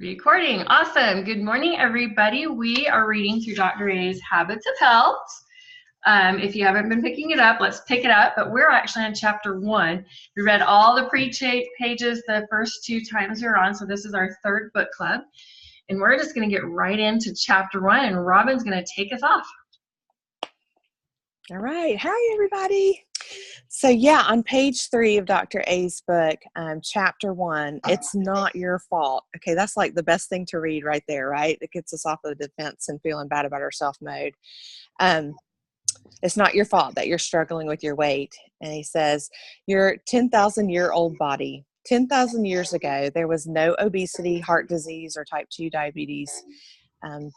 Recording. Awesome. Good morning, everybody. We are reading through Dr. A's Habits of Health. If you haven't been picking it up, let's pick it up. But we're actually on chapter 1. We read all the pages the first 2 times we were on. So this is our third book club. And we're just going to get right into chapter 1. And Robin's going to take us off. All right. Hi, everybody. So on page 3 of Dr. A's book, chapter 1, it's not your fault. Okay, that's like the best thing to read right there, right? It gets us off of the defense and feeling bad about ourselves mode. It's not your fault that you're struggling with your weight. And he says, your 10,000-year-old body. 10,000 years ago, there was no obesity, heart disease, or type 2 diabetes.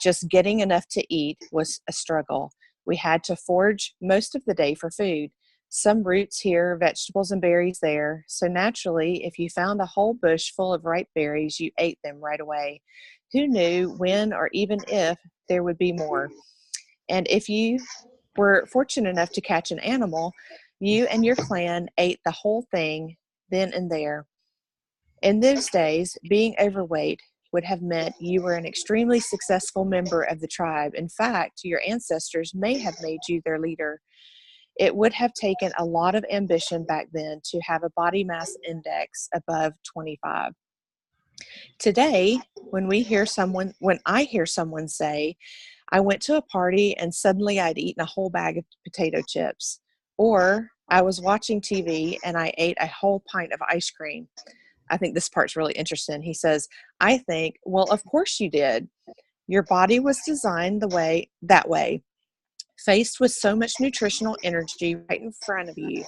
Just getting enough to eat was a struggle. We had to forage most of the day for food. Some roots here, vegetables and berries there. So naturally, if you found a whole bush full of ripe berries, you ate them right away. Who knew when or even if there would be more? And if you were fortunate enough to catch an animal, you and your clan ate the whole thing then and there. In those days, being overweight would have meant you were an extremely successful member of the tribe. In fact, your ancestors may have made you their leader. It would have taken a lot of ambition back then to have a body mass index above 25. Today, when I hear someone say, I went to a party and suddenly I'd eaten a whole bag of potato chips, or I was watching TV and I ate a whole pint of ice cream. I think this part's really interesting. He says, I think, well, of course you did. Your body was designed that way. Faced with so much nutritional energy right in front of you,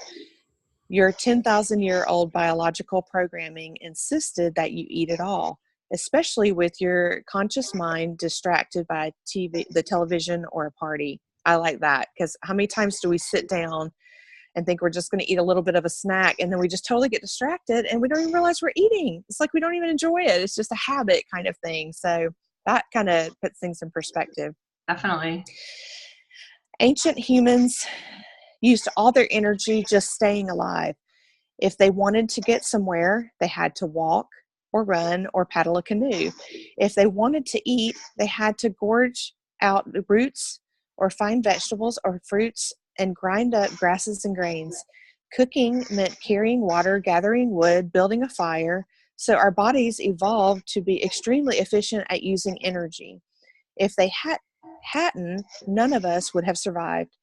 your 10,000-year-old biological programming insisted that you eat it all, especially with your conscious mind distracted by the television, or a party. I like that, because how many times do we sit down and think we're just going to eat a little bit of a snack, and then we just totally get distracted and we don't even realize we're eating. It's like we don't even enjoy it. It's just a habit kind of thing. So that kind of puts things in perspective. Definitely. Ancient humans used all their energy just staying alive. If they wanted to get somewhere, they had to walk or run or paddle a canoe. If they wanted to eat, they had to gorge out the roots or find vegetables or fruits and grind up grasses and grains. Cooking meant carrying water, gathering wood, building a fire. So our bodies evolved to be extremely efficient at using energy. If they hadn't, none of us would have survived.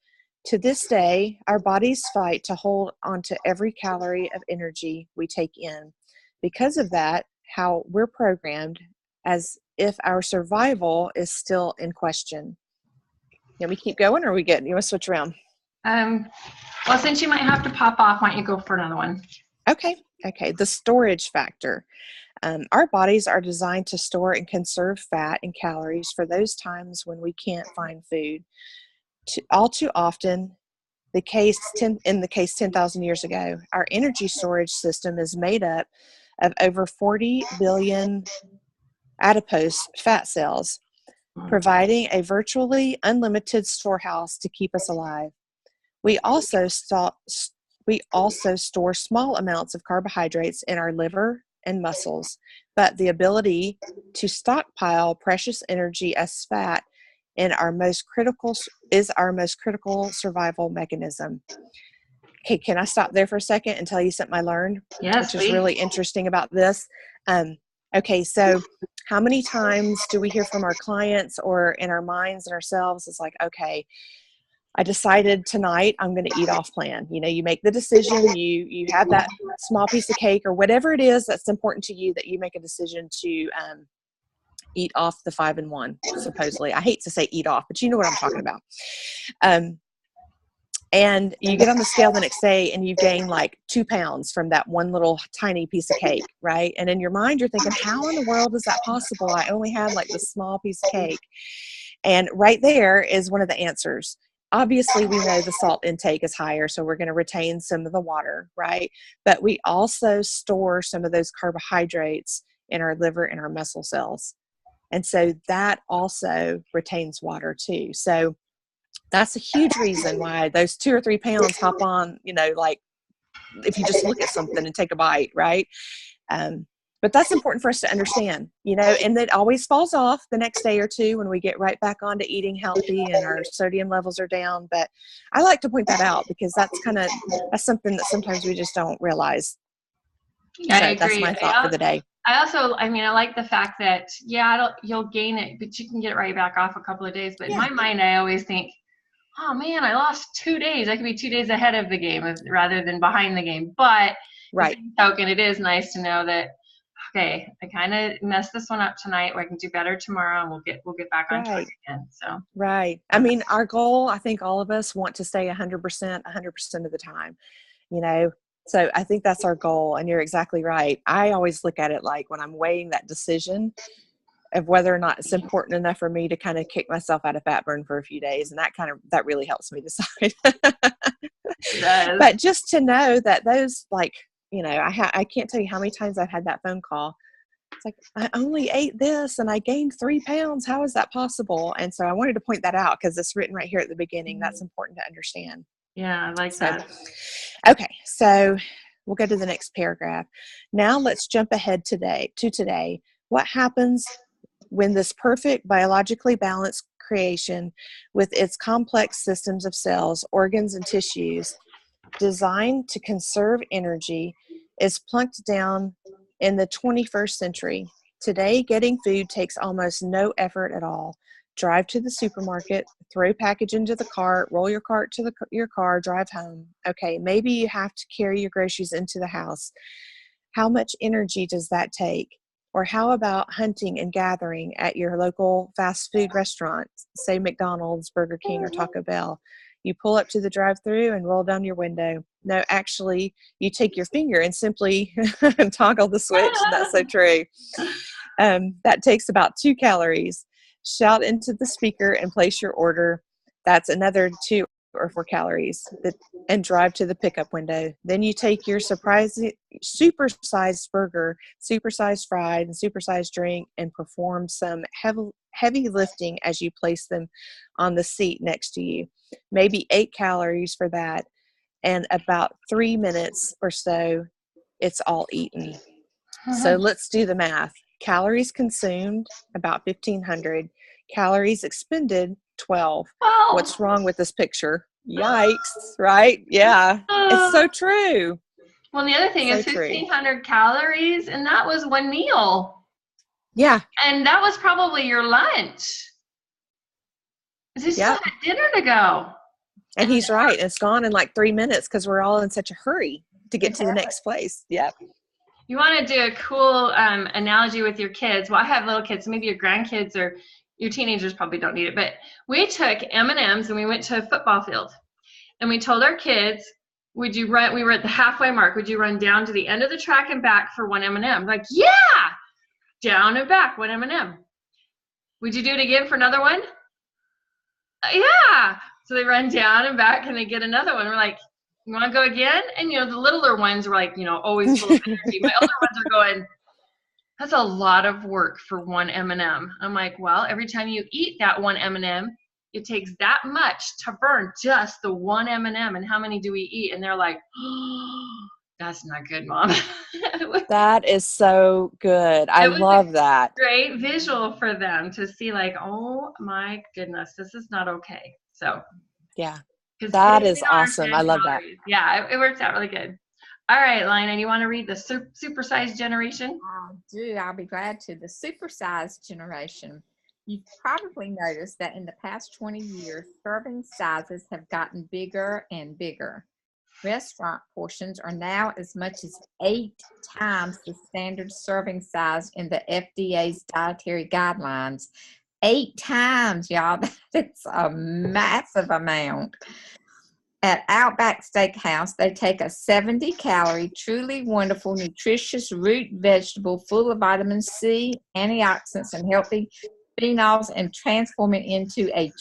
To this day, our bodies fight to hold onto every calorie of energy we take in. Because of that, how we're programmed, as if our survival is still in question. Can we keep going, or are we good? You want to switch around? Well, since you might have to pop off, why don't you go for another one? Okay. The storage factor. Our bodies are designed to store and conserve fat and calories for those times when we can't find food. All too often, in the case 10,000 years ago, our energy storage system is made up of over 40 billion adipose fat cells, providing a virtually unlimited storehouse to keep us alive. We also store small amounts of carbohydrates in our liver and muscles, but the ability to stockpile precious energy as fat is our most critical survival mechanism. Okay, can I stop there for a second and tell you something I learned? Yes, which is really interesting about this. Okay, so how many times do we hear from our clients or in our minds and ourselves? It's like, okay, I decided tonight I'm going to eat off plan. You make the decision, you have that small piece of cake or whatever it is that's important to you, that you make a decision to eat off the 5 and 1, supposedly. I hate to say eat off, but you know what I'm talking about. And you get on the scale the next day and you gain like 2 pounds from that one little tiny piece of cake, right? And in your mind, you're thinking, how in the world is that possible? I only had like this small piece of cake. And right there is one of the answers. Obviously, we know the salt intake is higher, so we're going to retain some of the water, right? But we also store some of those carbohydrates in our liver and our muscle cells. And so that also retains water too. So that's a huge reason why those 2 or 3 pounds hop on, like if you just look at something and take a bite, right? But that's important for us to understand, you know, and it always falls off the next day or two when we get right back on to eating healthy and our sodium levels are down. But I like to point that out because that's something that sometimes we just don't realize. Yeah, So I that's agree. my thought for the day. I also, I mean, I like the fact that, you'll gain it, but you can get it right back off a couple of days. But in my mind, I always think, oh man, I lost 2 days. I could be 2 days ahead of the game rather than behind the game. But right. the same token, it is nice to know that, okay, I kind of messed this one up tonight. I can do better tomorrow, and we'll get back on track again. So right. I mean, our goal, I think all of us want to stay 100% of the time, you know. So I think that's our goal, and you're exactly right. I always look at it like when I'm weighing that decision of whether or not it's important enough for me to kind of kick myself out of fat burn for a few days, and that really helps me decide. But just to know that those, like, you know, I can't tell you how many times I've had that phone call. It's like, I only ate this and I gained 3 pounds. How is that possible? And so I wanted to point that out because it's written right here at the beginning. That's important to understand. Yeah, I like that. Okay, so we'll go to the next paragraph. Now let's jump ahead to today. What happens when this perfect biologically balanced creation with its complex systems of cells, organs, and tissues designed to conserve energy is plunked down in the 21st century? Today, getting food takes almost no effort at all. Drive to the supermarket, throw package into the cart, roll your cart to your car, drive home. Okay, maybe you have to carry your groceries into the house. How much energy does that take? Or how about hunting and gathering at your local fast food restaurant, say McDonald's, Burger King, or Taco Bell? You pull up to the drive-thru and roll down your window. No, actually, you take your finger and simply toggle the switch. That's so true. That takes about 2 calories. Shout into the speaker and place your order. That's another 2 or 4 calories. And drive to the pickup window. Then you take your supersized burger, supersized fried, and supersized drink and perform some heavy lifting as you place them on the seat next to you. Maybe 8 calories for that. And about 3 minutes or so, it's all eaten. So let's do the math. Calories consumed, about 1,500. Calories expended, 12. Oh. What's wrong with this picture? Yikes, right? Yeah, it's so true. Well, the other thing is 1,500 calories, and that was one meal. Yeah. And that was probably your lunch. You still had dinner to go. And he's right. It's gone in like 3 minutes because we're all in such a hurry to get to the next place. Yep. You want to do a cool analogy with your kids. Well, I have little kids, so maybe your grandkids or your teenagers probably don't need it. But we took M&Ms and we went to a football field. And we told our kids, would you run? We were at the halfway mark. Would you run down to the end of the track and back for 1 M&M? Like, yeah! Down and back, 1 M&M. Would you do it again for another one? Yeah! So they run down and back and they get another one. We're like, you want to go again? And, you know, the littler ones were like, you know, always full of energy. My older ones are going, that's a lot of work for 1 M&M. I'm like, well, every time you eat that 1 M&M, it takes that much to burn just the 1 M&M. And how many do we eat? And they're like, oh, that's not good, Mom. That is so good. I love that. Great visual for them to see, like, oh my goodness, this is not okay. So yeah, that is awesome. I love that. Yeah, it works out really good. All right, Lina, you want to read the supersized generation? I do. I'll be glad to. The supersized generation. You've probably noticed that in the past 20 years, serving sizes have gotten bigger and bigger. Restaurant portions are now as much as 8 times the standard serving size in the FDA's dietary guidelines. 8 times, y'all. That's a massive amount. At Outback Steakhouse, they take a 70-calorie, truly wonderful, nutritious root vegetable full of vitamin C, antioxidants, and healthy phenols and transform it into a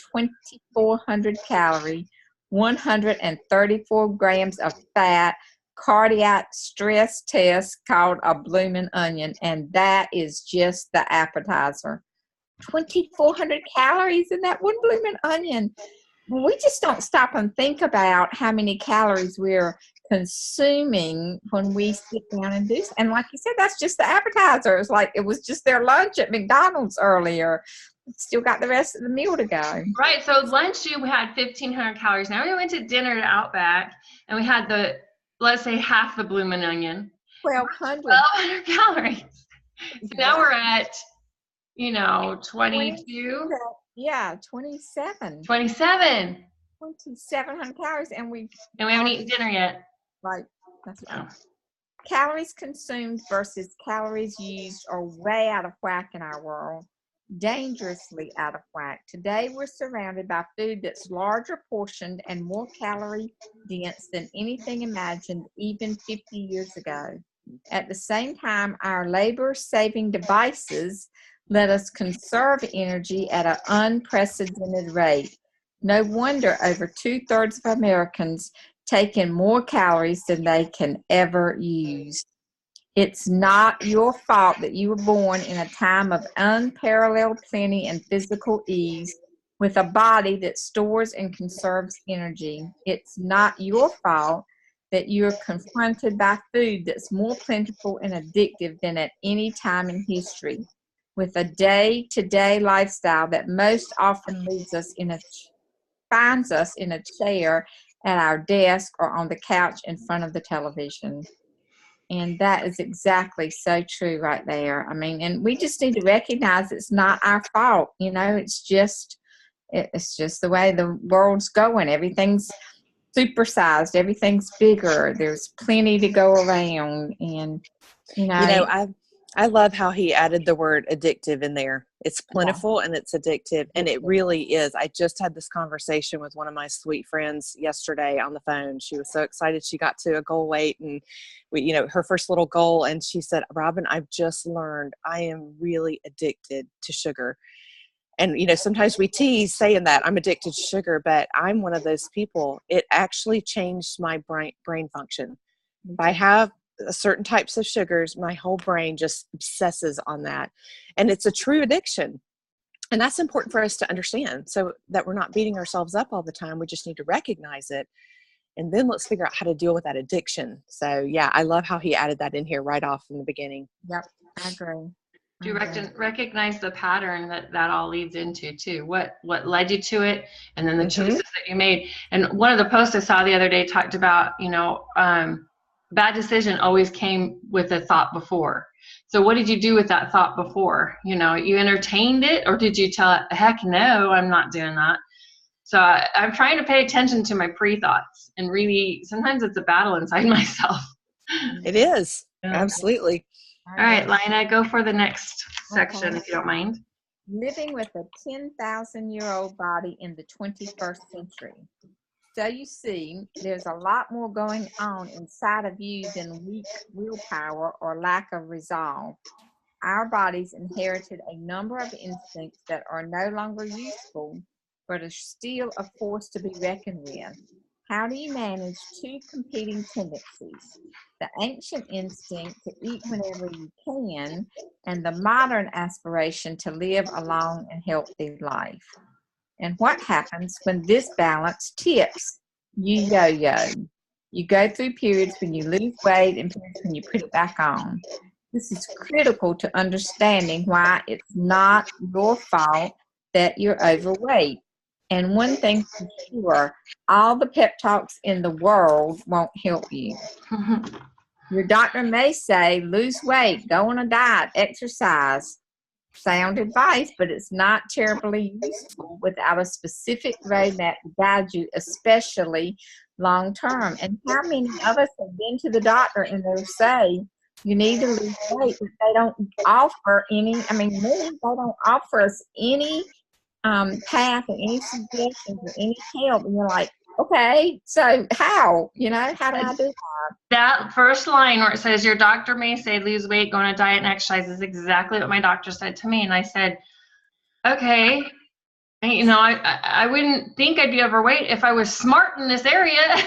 2,400-calorie, 134 grams of fat cardiac stress test called a bloomin' onion, and that is just the appetizer. 2,400 calories in that one bloomin' onion. We just don't stop and think about how many calories we're consuming when we sit down and do. And like you said, that's just the appetizers. Like it was just their lunch at McDonald's earlier. Still got the rest of the meal to go. Right. So lunch, we had 1,500 calories. Now we went to dinner at Outback, and we had let's say half the bloomin' onion. 1,200 calories. So now we're at, 22. Yeah, 27. 27. 2,700 calories, and we haven't eaten dinner yet. Right. That's right. Calories consumed versus calories used are way out of whack in our world. Dangerously out of whack. Today we're surrounded by food that's larger portioned and more calorie dense than anything imagined even 50 years ago. At the same time, our labor-saving devices let us conserve energy at an unprecedented rate. No wonder over 2/3 of Americans take in more calories than they can ever use. It's not your fault that you were born in a time of unparalleled plenty and physical ease with a body that stores and conserves energy. It's not your fault that you're confronted by food that's more plentiful and addictive than at any time in history, with a day-to-day lifestyle that most often finds us in a chair at our desk or on the couch in front of the television. And that is exactly so true right there. I mean, and we just need to recognize it's not our fault. It's just the way the world's going. Everything's supersized. Everything's bigger. There's plenty to go around. And, I love how he added the word addictive in there. It's plentiful and it's addictive. And it really is. I just had this conversation with one of my sweet friends yesterday on the phone. She was so excited she got to a goal weight and her first little goal. And she said, Robin, I've just learned I am really addicted to sugar. And, sometimes we tease saying that I'm addicted to sugar, but I'm one of those people. It actually changed my brain function. If I have certain types of sugars, my whole brain just obsesses on that. And it's a true addiction. And that's important for us to understand so that we're not beating ourselves up all the time. We just need to recognize it. And then let's figure out how to deal with that addiction. So yeah, I love how he added that in here right off in the beginning. Yep, I agree. Do you recognize the pattern that all leads into too? What led you to it, and then the choices that you made. And one of the posts I saw the other day talked about, bad decision always came with a thought before. So what did you do with that thought before? You entertained it, or did you tell it, heck no, I'm not doing that? So I'm trying to pay attention to my pre-thoughts, and really sometimes it's a battle inside myself. It is. Absolutely. All right, Lina, go for the next section, if you don't mind. Living with a 10,000-year-old body in the 21st century. So you see, there's a lot more going on inside of you than weak willpower or lack of resolve. Our bodies inherited a number of instincts that are no longer useful, but are still a force to be reckoned with. How do you manage two competing tendencies? The ancient instinct to eat whenever you can, and the modern aspiration to live a long and healthy life. And what happens when this balance tips? You yo-yo. You go through periods when you lose weight and periods when you put it back on. This is critical to understanding why it's not your fault that you're overweight. And one thing for sure, all the pep talks in the world won't help you. Your doctor may say, lose weight, go on a diet, exercise. Sound advice, but it's not terribly useful without a specific roadmap to guide you, especially long term. And how many of us have been to the doctor and they'll say, you need to lose weight, but they don't offer any, they don't offer us any path or any suggestions or any help. And you're like, okay, so how? How do I do that? That first line where it says your doctor may say lose weight, go on a diet and exercise is exactly what my doctor said to me. And I said, okay, and, I wouldn't think I'd be overweight if I was smart in this area.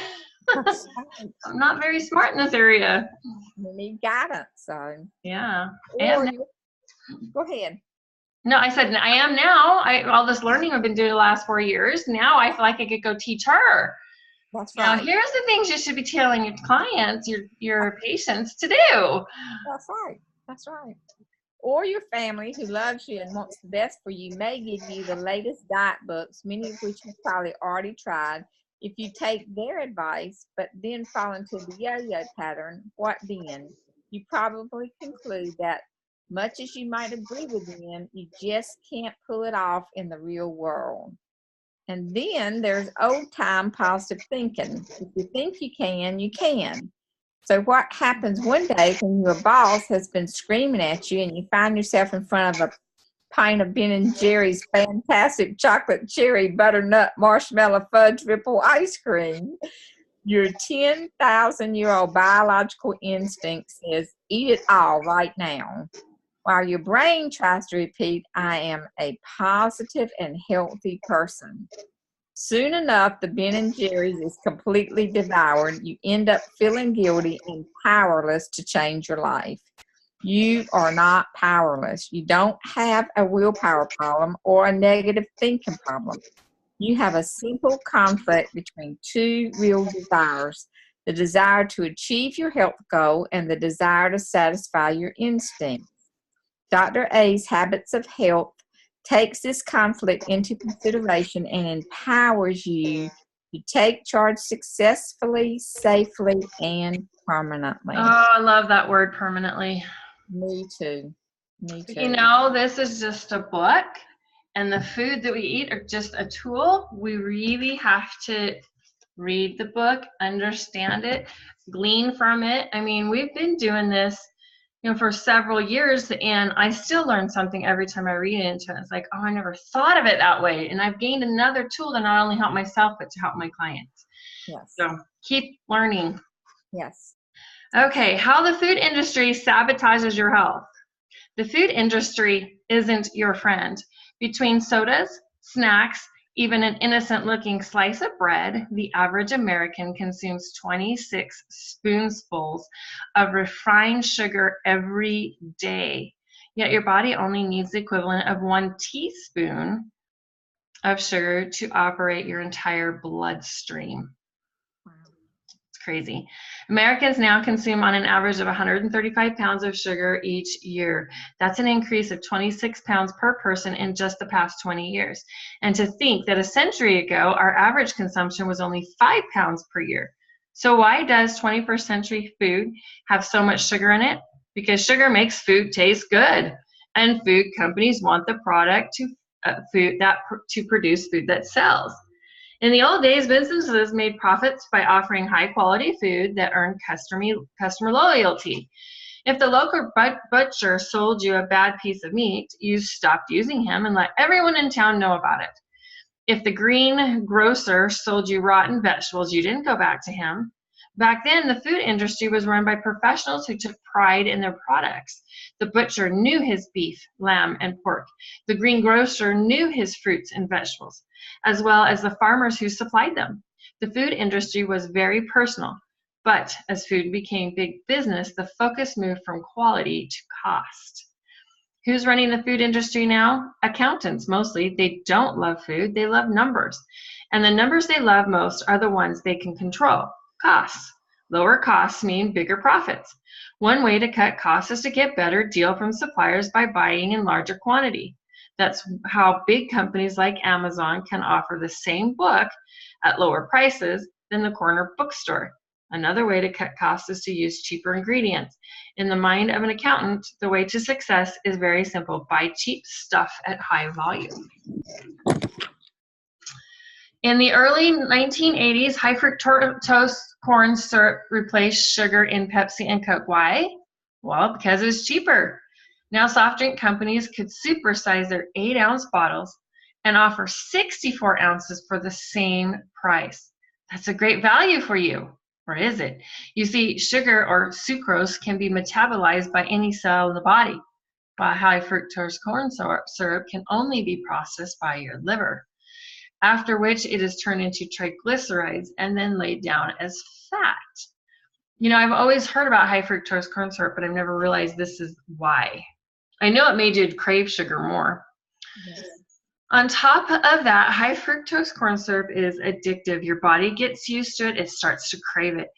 I'm not very smart in this area. You need guidance. So yeah. Go ahead. No, I said I am now. All this learning I've been doing the last 4 years. Now I feel like I could go teach her. That's Now, right. here's the things you should be telling your clients, your patients to do. That's right. That's right. Or your family who loves you and wants the best for you may give you the latest diet books, many of which you've probably already tried. If you take their advice, but then fall into the yo-yo pattern, what then? You probably conclude that much as you might agree with them, you just can't pull it off in the real world. And then there's old time positive thinking. If you think you can, you can. So what happens one day when your boss has been screaming at you and you find yourself in front of a pint of Ben and Jerry's fantastic chocolate cherry butternut marshmallow fudge ripple ice cream, your 10,000-year-old biological instinct says, eat it all right now. While your brain tries to repeat, I am a positive and healthy person. Soon enough, the Ben and Jerry's is completely devoured. You end up feeling guilty and powerless to change your life. You are not powerless. You don't have a willpower problem or a negative thinking problem. You have a simple conflict between two real desires, the desire to achieve your health goal and the desire to satisfy your instincts. Dr. A's Habits of Health takes this conflict into consideration and empowers you to take charge successfully, safely, and permanently. Oh, I love that word, permanently. Me too. Me too. You know, this is just a book, and the food that we eat are just a tool. We really have to read the book, understand it, glean from it. I mean, we've been doing this, for several years, and I still learn something every time I read into it. It's like, oh, I never thought of it that way. And I've gained another tool to not only help myself, but to help my clients. Yes. So keep learning. Yes. Okay, how the food industry sabotages your health. The food industry isn't your friend. Between sodas, snacks, even an innocent-looking slice of bread, the average American consumes 26 spoonfuls of refined sugar every day. Yet your body only needs the equivalent of 1 teaspoon of sugar to operate your entire bloodstream. Crazy. Americans now consume on an average of 135 pounds of sugar each year. That's an increase of 26 pounds per person in just the past 20 years. And to think that a century ago, our average consumption was only 5 pounds per year. So why does 21st century food have so much sugar in it? Because sugar makes food taste good. And food companies want the product to produce food that sells. In the old days, businesses made profits by offering high-quality food that earned customer loyalty. If the local butcher sold you a bad piece of meat, you stopped using him and let everyone in town know about it. If the greengrocer sold you rotten vegetables, you didn't go back to him. Back then, the food industry was run by professionals who took pride in their products. The butcher knew his beef, lamb, and pork. The greengrocer knew his fruits and vegetables, as well as the farmers who supplied them. The food industry was very personal, but as food became big business, the focus moved from quality to cost. Who's running the food industry now? Accountants, mostly. They don't love food, they love numbers. And the numbers they love most are the ones they can control. Costs. Lower costs mean bigger profits. One way to cut costs is to get better deal from suppliers by buying in larger quantity. That's how big companies like Amazon can offer the same book at lower prices than the corner bookstore. Another way to cut costs is to use cheaper ingredients. In the mind of an accountant, the way to success is very simple. Buy cheap stuff at high volume. In the early 1980s, high fructose corn syrup replaced sugar in Pepsi and Coke. Why? Well, because it was cheaper. Now soft drink companies could supersize their 8-ounce bottles and offer 64 ounces for the same price. That's a great value for you. Or is it? You see, sugar or sucrose can be metabolized by any cell in the body, while high fructose corn syrup can only be processed by your liver, after which it is turned into triglycerides and then laid down as fat. I've always heard about high fructose corn syrup, but I've never realized this is why. I know it made you crave sugar more. Yes. On top of that, high fructose corn syrup is addictive. Your body gets used to it. It starts to crave it.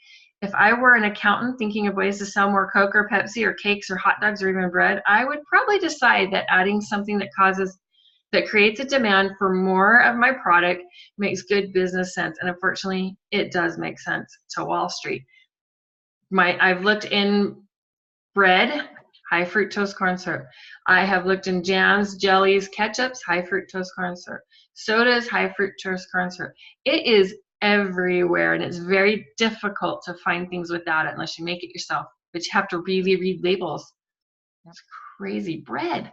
If I were an accountant thinking of ways to sell more Coke or Pepsi or cakes or hot dogs or even bread, I would probably decide that adding something that creates a demand for more of my product makes good business sense. And unfortunately, it does make sense to Wall Street. I've looked in bread, high fructose corn syrup. I have looked in jams, jellies, ketchups, high fructose corn syrup. Sodas, high fructose corn syrup. It is everywhere, and it's very difficult to find things without it unless you make it yourself. But you have to really read labels. That's crazy. Bread.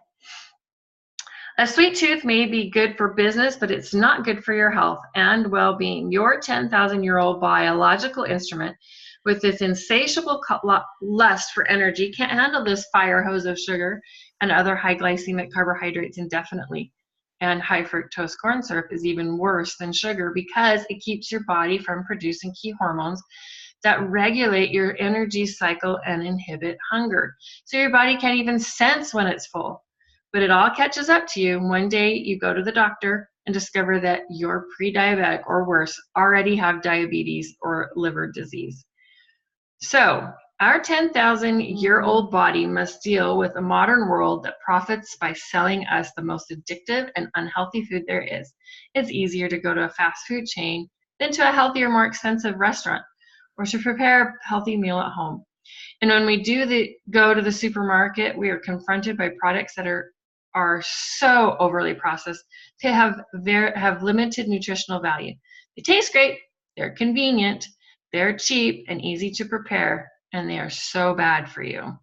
A sweet tooth may be good for business, but it's not good for your health and well-being. Your 10,000-year-old biological instrument with its insatiable lust for energy can't handle this fire hose of sugar and other high glycemic carbohydrates indefinitely. And high fructose corn syrup is even worse than sugar because it keeps your body from producing key hormones that regulate your energy cycle and inhibit hunger. So your body can't even sense when it's full. But it all catches up to you. One day you go to the doctor and discover that you're pre-diabetic or worse, already have diabetes or liver disease. So our 10,000-year-old body must deal with a modern world that profits by selling us the most addictive and unhealthy food there is. It's easier to go to a fast food chain than to a healthier, more expensive restaurant or to prepare a healthy meal at home. And when we go to the supermarket, we are confronted by products that are so overly processed to have limited nutritional value. They taste great, they're convenient, they're cheap and easy to prepare, and they are so bad for you.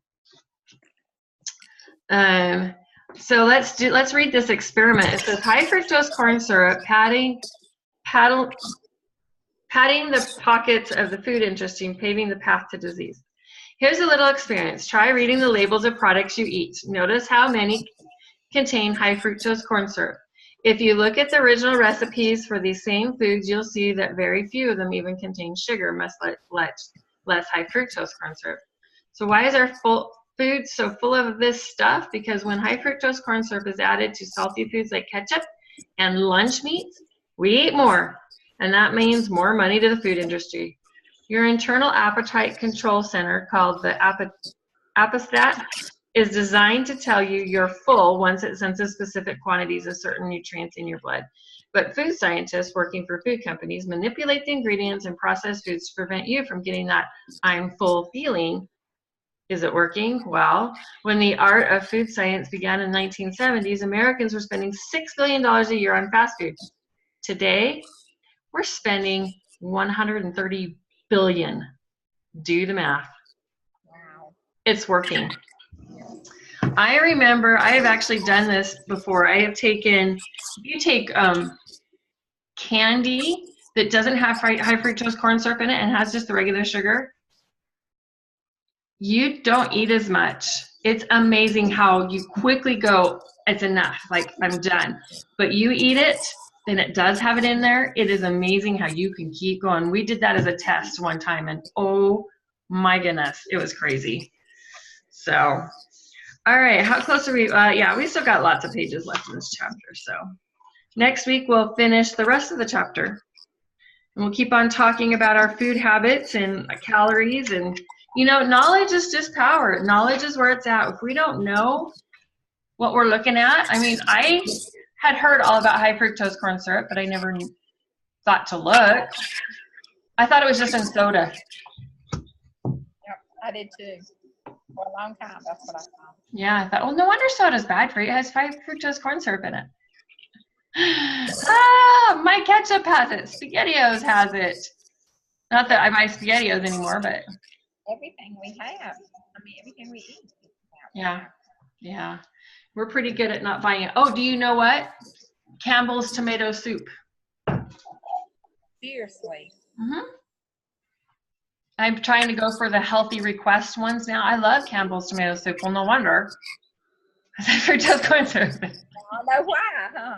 So let's read this experiment. It says high fructose corn syrup padding the pockets of the food industry and paving the path to disease. Here's a little experience. Try reading the labels of products you eat. Notice how many contain high fructose corn syrup. If you look at the original recipes for these same foods, you'll see that very few of them even contain sugar, much less high fructose corn syrup. So why is our food so full of this stuff? Because when high fructose corn syrup is added to salty foods like ketchup and lunch meats, we eat more, and that means more money to the food industry. Your internal appetite control center, called the appestat, is designed to tell you you're full once it senses specific quantities of certain nutrients in your blood. But food scientists working for food companies manipulate the ingredients and processed foods to prevent you from getting that I'm full feeling. Is it working? Well, when the art of food science began in the 1970s, Americans were spending $6 billion a year on fast food. Today, we're spending $130 billion. Do the math. Wow. It's working. I remember I have actually done this before. I have taken, if you take candy that doesn't have high fructose corn syrup in it and has just the regular sugar, you don't eat as much. It's amazing how you quickly go, it's enough, like I'm done. But you eat it, and it does have it in there. It is amazing how you can keep going. We did that as a test one time, and oh my goodness, it was crazy. So, all right, how close are we? Yeah, we still got lots of pages left in this chapter. So next week we'll finish the rest of the chapter. And we'll keep on talking about our food habits and calories. And, you know, knowledge is just power. Knowledge is where it's at. If we don't know what we're looking at, I mean, I had heard all about high fructose corn syrup, but I never thought to look. I thought it was just in soda. Yep, I did too. For a long time, that's what I thought. Yeah, I thought, well, no wonder soda's bad for you. It has high fructose corn syrup in it. Ah, my ketchup has it. SpaghettiOs has it. Not that I buy SpaghettiOs anymore, but Everything we have. I mean, everything we eat. yeah. We're pretty good at not buying it. Oh, do you know what? Campbell's tomato soup. Seriously. Mm-hmm. I'm trying to go for the healthy request ones now. I love Campbell's tomato soup. Well, no wonder. Fructose corn syrup. I don't know why, huh?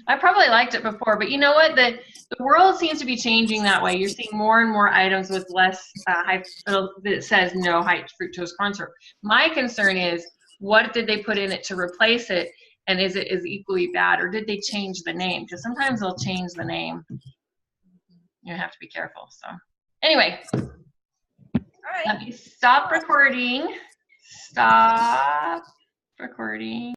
I probably liked it before, but you know what? The world seems to be changing that way. You're seeing more and more items with less that says no high fructose corn syrup. My concern is, what did they put in it to replace it? And is it as equally bad, or did they change the name? Because sometimes they'll change the name. You have to be careful. So anyway, All right. let me stop recording. Stop recording.